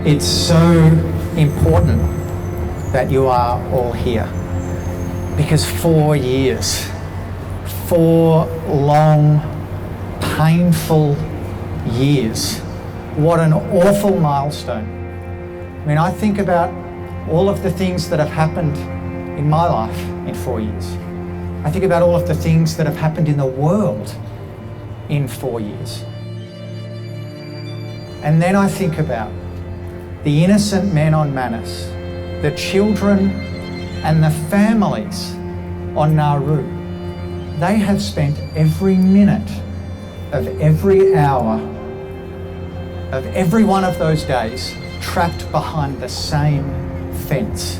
It's so important that you are all here, because 4 years, 4 long, painful years. What an awful milestone. I mean, I think about all of the things that have happened in my life in 4 years. I think about all of the things that have happened in the world in 4 years. And then I think about the innocent men on Manus, the children and the families on Nauru. They have spent every minute of every hour of every one of those days trapped behind the same fence.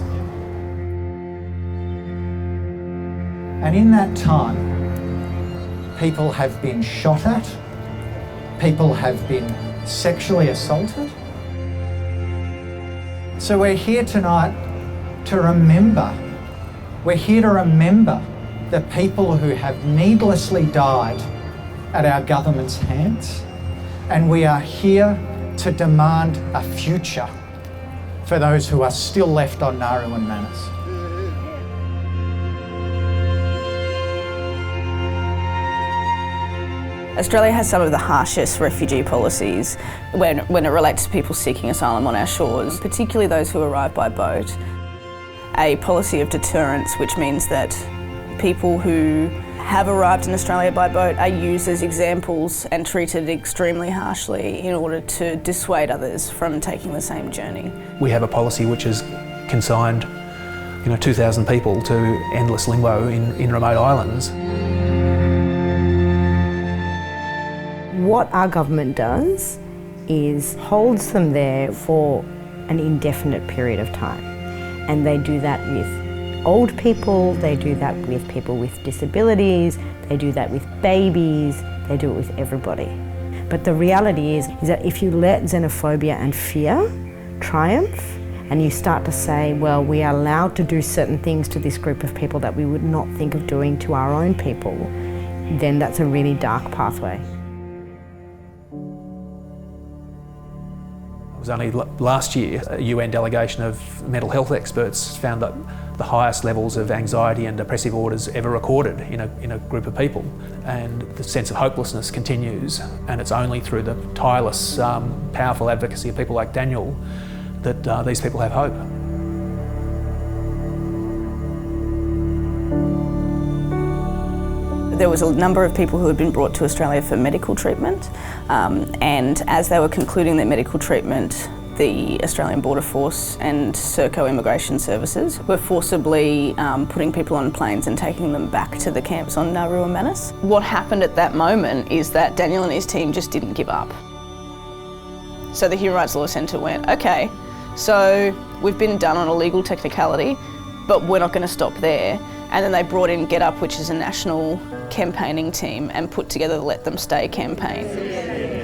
And in that time, people have been shot at, people have been sexually assaulted. So we're here tonight to remember. We're here to remember the people who have needlessly died at our government's hands. And we are here to demand a future for those who are still left on Nauru and Manus. Australia has some of the harshest refugee policies when it relates to people seeking asylum on our shores, particularly those who arrive by boat. A policy of deterrence, which means that people who have arrived in Australia by boat are used as examples and treated extremely harshly in order to dissuade others from taking the same journey. We have a policy which has consigned 2,000 people to endless limbo in remote islands. What our government does is holds them there for an indefinite period of time. And they do that with old people, they do that with people with disabilities, they do that with babies, they do it with everybody. But the reality is that if you let xenophobia and fear triumph, and you start to say, well, we are allowed to do certain things to this group of people that we would not think of doing to our own people, then that's a really dark pathway. It was only last year a UN delegation of mental health experts found that the highest levels of anxiety and depressive orders ever recorded in a group of people, and the sense of hopelessness continues, and it's only through the tireless, powerful advocacy of people like Daniel that these people have hope. There was a number of people who had been brought to Australia for medical treatment, and as they were concluding their medical treatment, the Australian Border Force and Serco Immigration Services were forcibly putting people on planes and taking them back to the camps on Nauru and Manus. What happened at that moment is that Daniel and his team just didn't give up. So the Human Rights Law Centre went, okay, so we've been done on a legal technicality, but we're not going to stop there. And then they brought in Get Up, which is a national campaigning team, and put together the Let Them Stay campaign.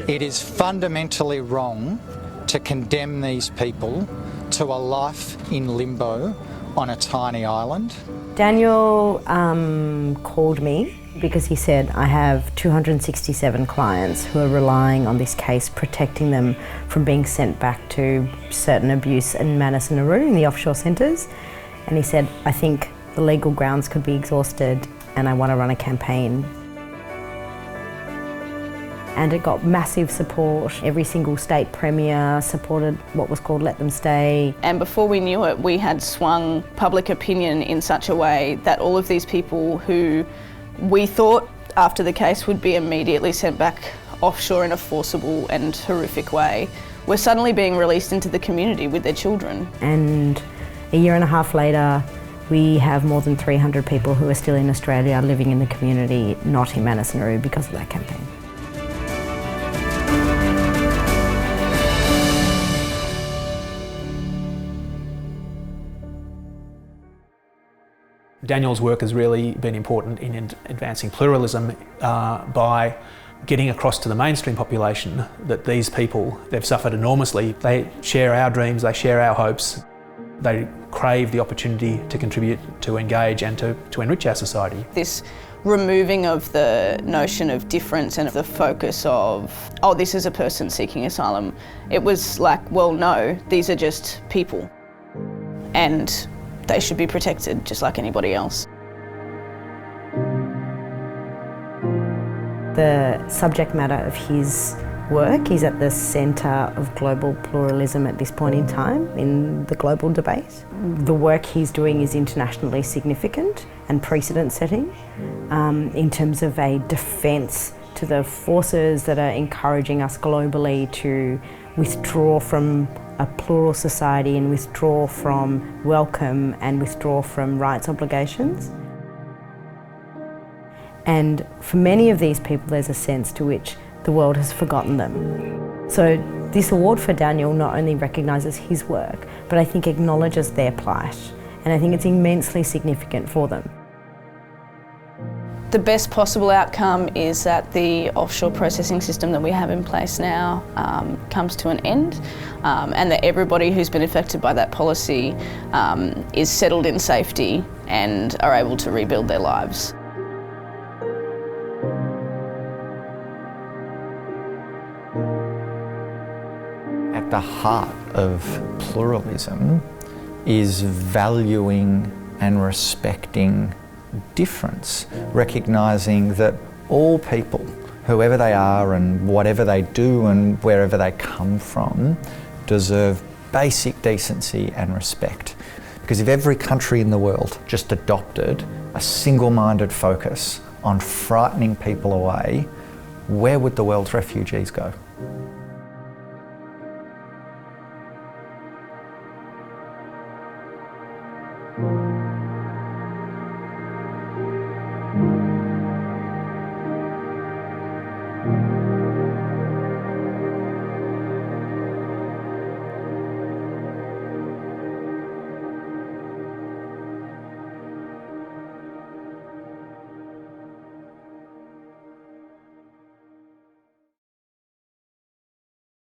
It is fundamentally wrong to condemn these people to a life in limbo on a tiny island. Daniel called me because he said, I have 267 clients who are relying on this case, protecting them from being sent back to certain abuse in Manus and Nauru in the offshore centres. And he said, I think the legal grounds could be exhausted and I want to run a campaign. And it got massive support. Every single state premier supported what was called Let Them Stay. And before we knew it, we had swung public opinion in such a way that all of these people who we thought after the case would be immediately sent back offshore in a forcible and horrific way were suddenly being released into the community with their children. And a year and a half later, we have more than 300 people who are still in Australia living in the community, not in Manus and Nauru, because of that campaign. Daniel's work has really been important in advancing pluralism by getting across to the mainstream population that these people, they've suffered enormously. They share our dreams, they share our hopes. They crave the opportunity to contribute, to engage and to enrich our society. This removing of the notion of difference and the focus of, oh, this is a person seeking asylum. It was like, well, no, these are just people and they should be protected just like anybody else. The subject matter of his work is at the centre of global pluralism at this point in time in the global debate. The work he's doing is internationally significant and precedent setting in terms of a defence to the forces that are encouraging us globally to withdraw from a plural society and withdraw from welcome and withdraw from rights obligations. And for many of these people, there's a sense to which the world has forgotten them. So this award for Daniel not only recognises his work, but I think acknowledges their plight. And I think it's immensely significant for them. The best possible outcome is that the offshore processing system that we have in place now comes to an end, and that everybody who's been affected by that policy is settled in safety and are able to rebuild their lives. At the heart of pluralism is valuing and respecting difference, recognising that all people, whoever they are and whatever they do and wherever they come from, deserve basic decency and respect. Because if every country in the world just adopted a single-minded focus on frightening people away, where would the world's refugees go?